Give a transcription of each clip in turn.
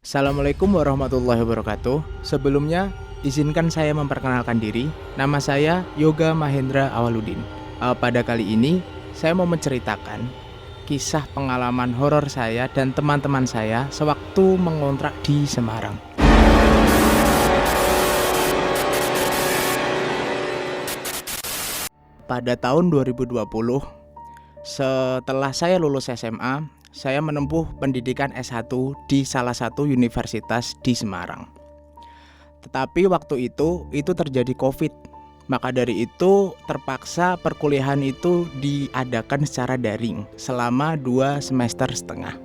Assalamualaikum warahmatullahi wabarakatuh. Sebelumnya, izinkan saya memperkenalkan diri. Nama saya Yoga Mahendra Awaludin. Pada kali ini, saya mau menceritakan kisah pengalaman horor saya dan teman-teman saya sewaktu mengontrak di Semarang. Pada tahun 2020, setelah saya lulus SMA, saya menempuh pendidikan S1 di salah satu universitas di Semarang. Tetapi waktu itu terjadi COVID. Maka dari itu terpaksa perkuliahan itu diadakan secara daring selama 2 semester setengah.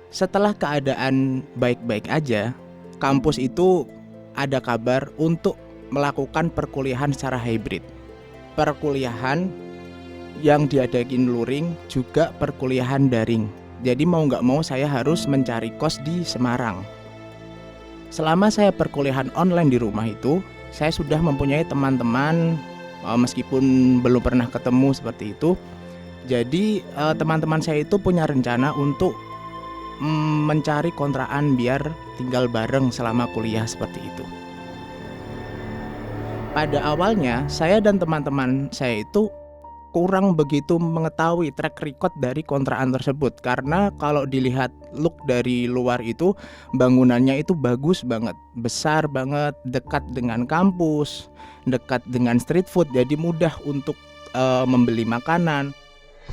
Setelah keadaan baik-baik aja, kampus itu ada kabar untuk melakukan perkuliahan secara hybrid. Perkuliahan yang diadain luring juga perkuliahan daring. Jadi mau nggak mau saya harus mencari kos di Semarang. Selama saya perkuliahan online di rumah itu, saya sudah mempunyai teman-teman meskipun belum pernah ketemu seperti itu. Jadi teman-teman saya itu punya rencana untuk mencari kontrakan biar tinggal bareng selama kuliah seperti itu. Pada awalnya saya dan teman-teman saya itu kurang begitu mengetahui track record dari kontrakan tersebut, karena kalau dilihat look dari luar itu bangunannya itu bagus banget, besar banget, dekat dengan kampus, dekat dengan street food, jadi mudah untuk membeli makanan.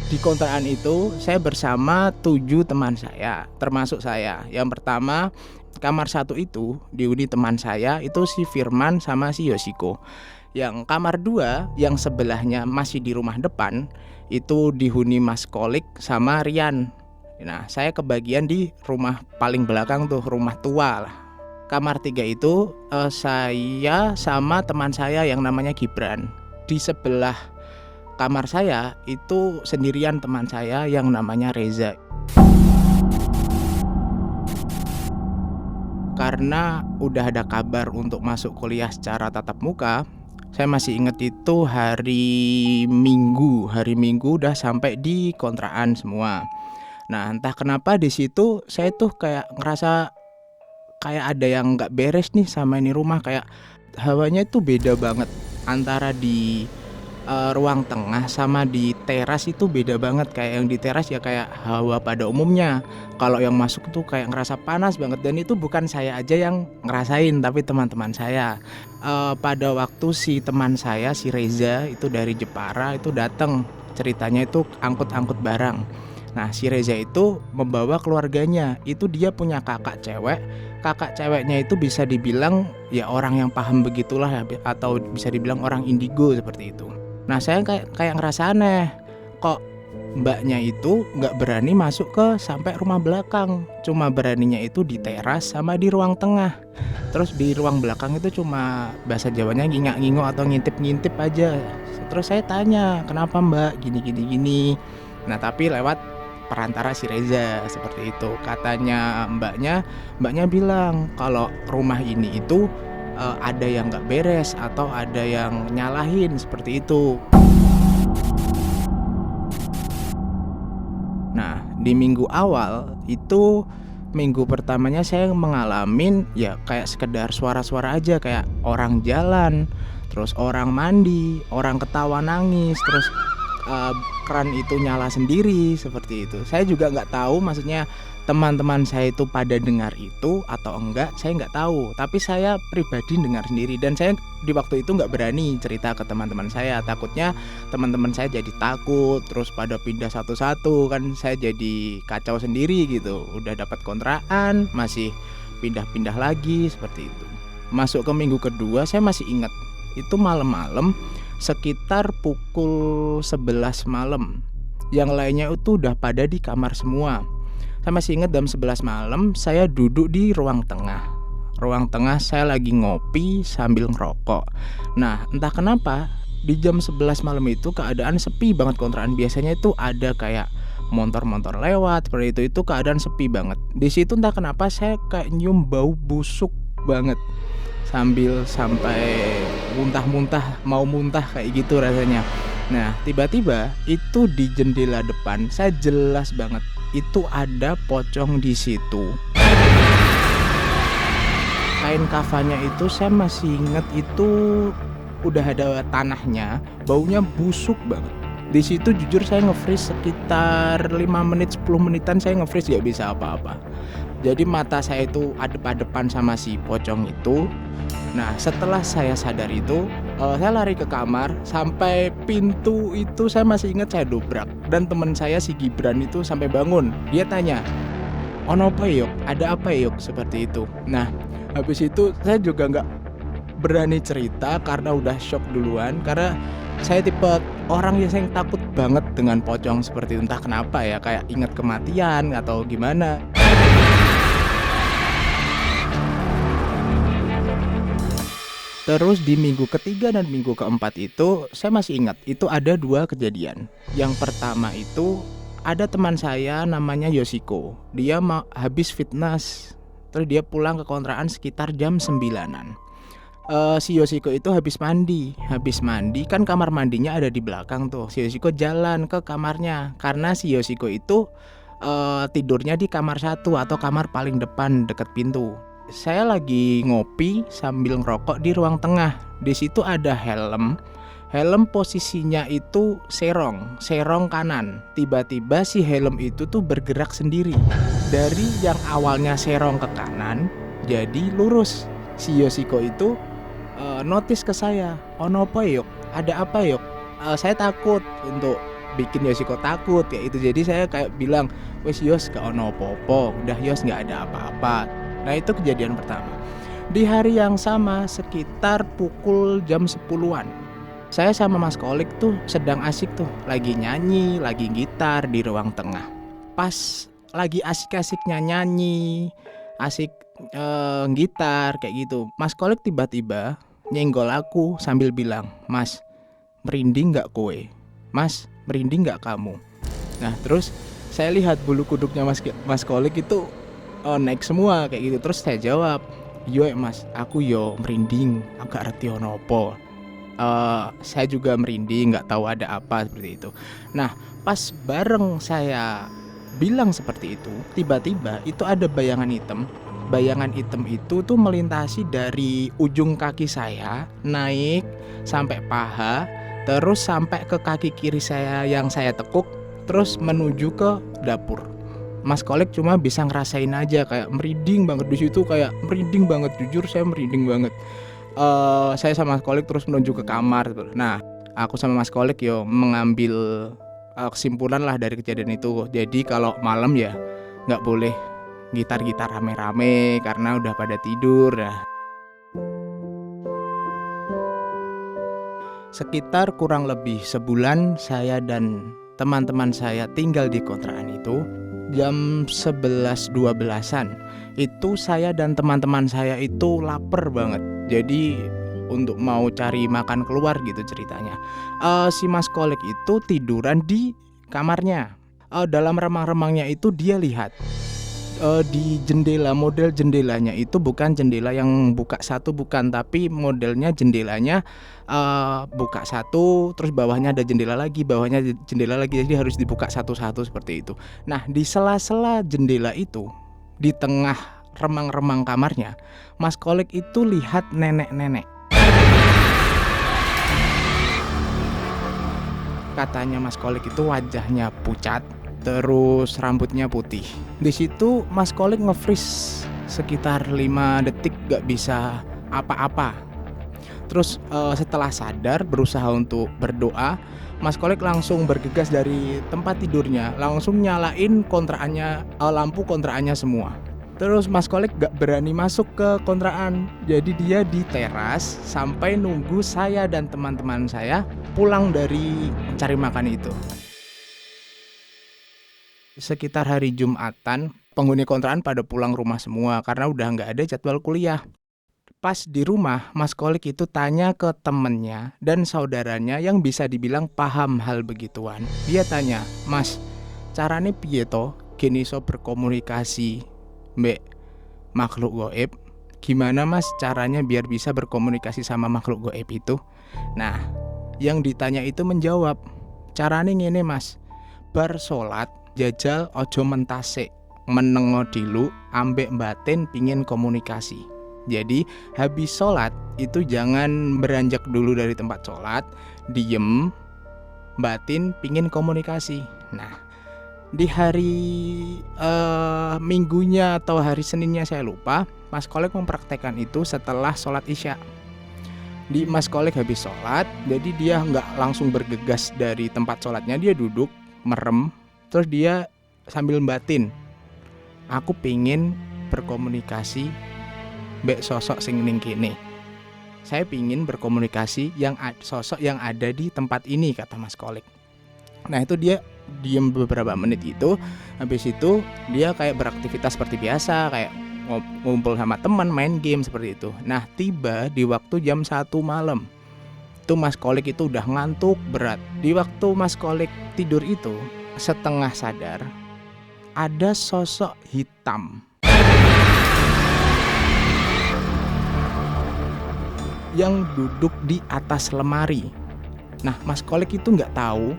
Di kontrakan itu saya bersama 7 teman saya, termasuk saya. Yang pertama, kamar 1 itu dihuni teman saya itu si Firman sama si Yoshiko. Yang kamar 2 yang sebelahnya masih di rumah depan itu dihuni Mas Kolik sama Rian. Nah, saya kebagian di rumah paling belakang tuh, rumah tua lah. Kamar 3 itu saya sama teman saya yang namanya Gibran. Di sebelah kamar saya itu sendirian teman saya yang namanya Reza. Karena udah ada kabar untuk masuk kuliah secara tatap muka, saya masih ingat itu hari Minggu udah sampai di kontrakan semua. Nah, entah kenapa di situ saya tuh kayak ngerasa kayak ada yang nggak beres nih sama ini rumah. Kayak hawanya itu beda banget antara di ruang tengah sama di teras, itu beda banget. Kayak yang di teras ya kayak hawa pada umumnya. Kalau yang masuk tuh kayak ngerasa panas banget, dan itu bukan saya aja yang ngerasain tapi teman-teman saya. Pada waktu si teman saya si Reza itu dari Jepara itu datang, ceritanya itu angkut-angkut barang. Nah, si Reza itu membawa keluarganya. Itu dia punya kakak cewek. Kakak ceweknya itu bisa dibilang ya orang yang paham begitulah ya, atau bisa dibilang orang indigo seperti itu. Nah, saya kayak ngerasa aneh, kok mbaknya itu nggak berani masuk ke sampai rumah belakang, cuma beraninya itu di teras sama di ruang tengah. Terus di ruang belakang itu cuma bahasa Jawanya ngingak-ngingok atau ngintip-ngintip aja. Terus saya tanya, kenapa mbak gini. Nah, tapi lewat perantara si Reza seperti itu. Katanya mbaknya bilang kalau rumah ini itu ada yang nggak beres atau ada yang nyalahin seperti itu. Nah, di minggu awal itu, minggu pertamanya saya mengalami ya kayak sekedar suara-suara aja, kayak orang jalan, terus orang mandi, orang ketawa nangis, terus keran itu nyala sendiri seperti itu. Saya juga nggak tahu, maksudnya teman-teman saya itu pada dengar itu atau enggak, saya nggak tahu. Tapi saya pribadi dengar sendiri, dan saya di waktu itu nggak berani cerita ke teman-teman saya. Takutnya teman-teman saya jadi takut, terus pada pindah satu-satu, kan saya jadi kacau sendiri gitu. Udah dapat kontrakan, masih pindah-pindah lagi seperti itu. Masuk ke minggu kedua, saya masih ingat itu malam-malam sekitar pukul 11 malam. Yang lainnya itu udah pada di kamar semua. Saya masih ingat jam 11 malam saya duduk di ruang tengah. Ruang tengah saya lagi ngopi sambil ngerokok. Nah, entah kenapa di jam 11 malam itu keadaan sepi banget kontrakan. Biasanya itu ada kayak motor-motor lewat seperti itu keadaan sepi banget. Di situ entah kenapa saya kayak nyium bau busuk banget. Sampai muntah-muntah, mau muntah kayak gitu rasanya. Nah, tiba-tiba itu di jendela depan saya jelas banget itu ada pocong di situ. Kain kafanya itu saya masih inget itu udah ada tanahnya, baunya busuk banget. Di situ jujur saya nge-freeze sekitar 5 menit, 10 menitan saya nge-freeze gak bisa apa-apa. Jadi mata saya itu adep-adepan sama si pocong itu. Nah setelah saya sadar itu, saya lari ke kamar, sampai pintu itu saya masih ingat saya dobrak. Dan teman saya si Gibran itu sampai bangun, dia tanya, "Ono apa yok? Ada apa yok?" Seperti itu. Nah habis itu saya juga nggak berani cerita karena udah shock duluan, karena saya tipe orang yang takut banget dengan pocong seperti itu. Entah kenapa ya, kayak ingat kematian atau gimana. Terus di minggu ketiga dan minggu keempat itu saya masih ingat, itu ada 2 kejadian. Yang pertama itu ada teman saya namanya Yoshiko. Dia habis fitness, terus dia pulang ke kontrakan sekitar jam 9-an. Si Yoshiko itu habis mandi kan kamar mandinya ada di belakang tuh. Si Yoshiko jalan ke kamarnya karena si Yoshiko itu tidurnya di kamar 1 atau kamar paling depan deket pintu. Saya lagi ngopi sambil ngerokok di ruang tengah. Di situ ada helm posisinya itu serong kanan. Tiba-tiba si helm itu tuh bergerak sendiri. Dari yang awalnya serong ke kanan jadi lurus. Si Yoshiko itu notice ke saya, "Ono apa yok? Ada apa yok?" Saya takut untuk bikin Yoshiko takut kayak itu. Jadi saya kayak bilang, "Wes Yos, gak ono apa-apa. Udah Yos, gak ada apa-apa." Nah itu kejadian pertama. Di hari yang sama sekitar pukul jam 10-an, saya sama Mas Kolik tuh sedang asik tuh, lagi nyanyi, lagi gitar di ruang tengah. Pas lagi asik-asiknya nyanyi, asik gitar kayak gitu, Mas Kolik tiba-tiba nyenggol aku sambil bilang, "Mas, merinding gak kowe? Mas, merinding gak kamu?" Nah terus saya lihat bulu kuduknya Mas Kolik itu naik semua kayak gitu. Terus saya jawab, "Yo Mas, aku yo merinding, agak ngerti ono apa." Saya juga merinding, nggak tahu ada apa seperti itu. Nah pas bareng saya bilang seperti itu, tiba-tiba itu ada bayangan hitam. Bayangan hitam itu tuh melintasi dari ujung kaki saya, naik sampai paha, terus sampai ke kaki kiri saya yang saya tekuk, terus menuju ke dapur. Mas Kolik cuma bisa ngerasain aja, kayak merinding banget di situ, kayak merinding banget, jujur saya merinding banget. Saya sama Mas Kolik terus menuju ke kamar. Nah aku sama Mas Kolik yo mengambil kesimpulan lah dari kejadian itu. Jadi kalau malam ya nggak boleh gitar-gitar rame-rame karena udah pada tidur. Nah sekitar kurang lebih sebulan saya dan teman-teman saya tinggal di kontrakan itu. Jam 11-12an itu saya dan teman-teman saya itu lapar banget. Jadi untuk mau cari makan keluar gitu ceritanya. Si Mas Kolik itu tiduran di kamarnya. Dalam remang-remangnya itu dia lihat di jendela, model jendelanya itu bukan jendela yang buka satu, bukan, tapi modelnya jendelanya buka satu, terus bawahnya ada jendela lagi, bawahnya jendela lagi, jadi harus dibuka satu-satu seperti itu. Nah di sela-sela jendela itu, di tengah remang-remang kamarnya, Mas Kolik itu lihat nenek-nenek. Katanya Mas Kolik itu wajahnya pucat, terus rambutnya putih. Di situ Mas Kolik nge-freeze sekitar 5 detik gak bisa apa-apa. Terus setelah sadar berusaha untuk berdoa, Mas Kolik langsung bergegas dari tempat tidurnya, langsung nyalain kontrakannya, lampu kontrakannya semua. Terus Mas Kolik gak berani masuk ke kontrakan, jadi dia di teras sampai nunggu saya dan teman-teman saya pulang dari mencari makan itu. Sekitar hari Jumatan, penghuni kontrakan pada pulang rumah semua karena udah gak ada jadwal kuliah. Pas di rumah, Mas Kolik itu tanya ke temennya dan saudaranya yang bisa dibilang paham hal begituan. Dia tanya, "Mas, carane piye to gen iso berkomunikasi mbek makhluk gaib? Gimana Mas caranya biar bisa berkomunikasi sama makhluk gaib itu?" Nah, yang ditanya itu menjawab, "Carane ngene Mas, bar salat jajal ojo mentasik, menengo dilu ambek batin pingin komunikasi. Jadi habis sholat itu jangan beranjak dulu dari tempat sholat, diem, batin pingin komunikasi. Nah, di hari minggunya atau hari Seninnya saya lupa, Mas Kolek mempraktekkan itu setelah sholat isya. Di Mas Kolek habis sholat, jadi dia nggak langsung bergegas dari tempat sholatnya, dia duduk merem, terus dia sambil batin, aku pingin berkomunikasi mbek sosok sing ning kene. Saya pingin berkomunikasi sosok yang ada di tempat ini, kata Mas Kolek. Nah itu dia diem beberapa menit itu, habis itu dia kayak beraktivitas seperti biasa, kayak ngumpul sama teman, main game seperti itu. Nah tiba di waktu jam 1 malam, itu Mas Kolek itu udah ngantuk berat. Di waktu Mas Kolek tidur itu, setengah sadar, ada sosok hitam yang duduk di atas lemari. Nah Mas Kolek itu nggak tahu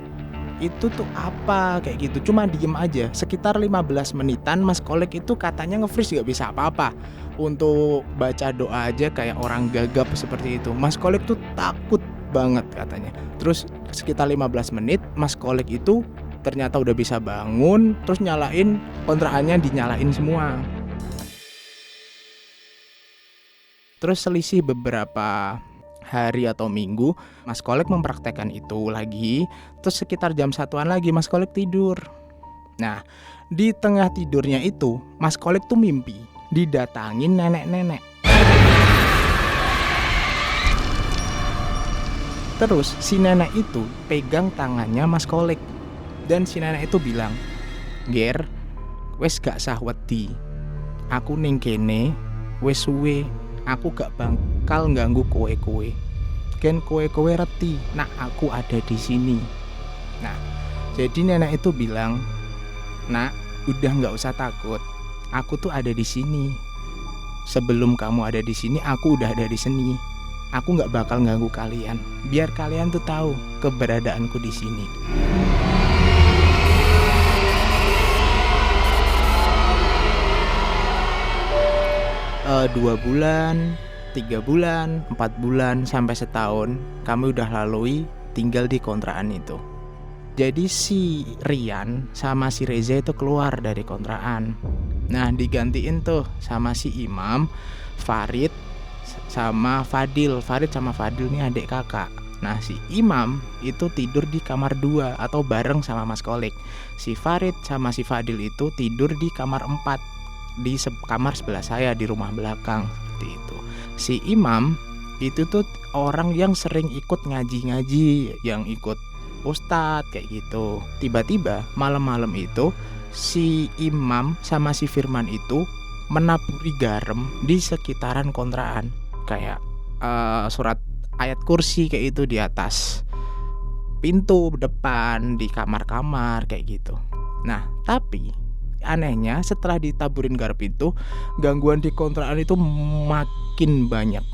itu tuh apa kayak gitu, cuma diem aja. Sekitar 15 menitan Mas Kolek itu katanya nge-freeze, nggak bisa apa-apa. Untuk baca doa aja kayak orang gagap seperti itu. Mas Kolek tuh takut banget katanya. Terus sekitar 15 menit Mas Kolek itu ternyata udah bisa bangun, terus nyalain kontrakannya, dinyalain semua. Terus selisih beberapa hari atau minggu, Mas Kolek mempraktekkan itu lagi. Terus sekitar jam 1-an lagi Mas Kolek tidur. Nah di tengah tidurnya itu Mas Kolek tuh mimpi didatangin nenek-nenek. Terus si nenek itu pegang tangannya Mas Kolek, dan si nenek itu bilang, "Ger, wes gak sah wedi. Aku ning kene wes suwe. Aku gak bakal ganggu kowe-kowe. Ken kowe-kowe reti, nak aku ada di sini." Nah, jadi nenek itu bilang, "Nak, udah nggak usah takut. Aku tuh ada di sini. Sebelum kamu ada di sini, aku udah ada di sini. Aku nggak bakal ganggu kalian. Biar kalian tuh tahu keberadaanku di sini." 2 bulan, 3 bulan, 4 bulan, sampai setahun kami udah lalui tinggal di kontrakan itu. Jadi si Rian sama si Reza itu keluar dari kontrakan. Nah digantiin tuh sama si Imam, Farid sama Fadil. Farid sama Fadil ini adik kakak. Nah si Imam itu tidur di kamar 2 atau bareng sama Mas Kolek. Si Farid sama si Fadil itu tidur di kamar 4 di kamar sebelah saya di rumah belakang seperti itu. Si Imam itu tuh orang yang sering ikut ngaji-ngaji, yang ikut ustadz kayak gitu. Tiba-tiba malam-malam itu si Imam sama si Firman itu menaburi garam di sekitaran kontrakan, kayak surat ayat kursi kayak itu di atas pintu depan, di kamar-kamar kayak gitu. Nah tapi anehnya setelah ditaburin garam itu, gangguan di kontrakan itu makin banyak.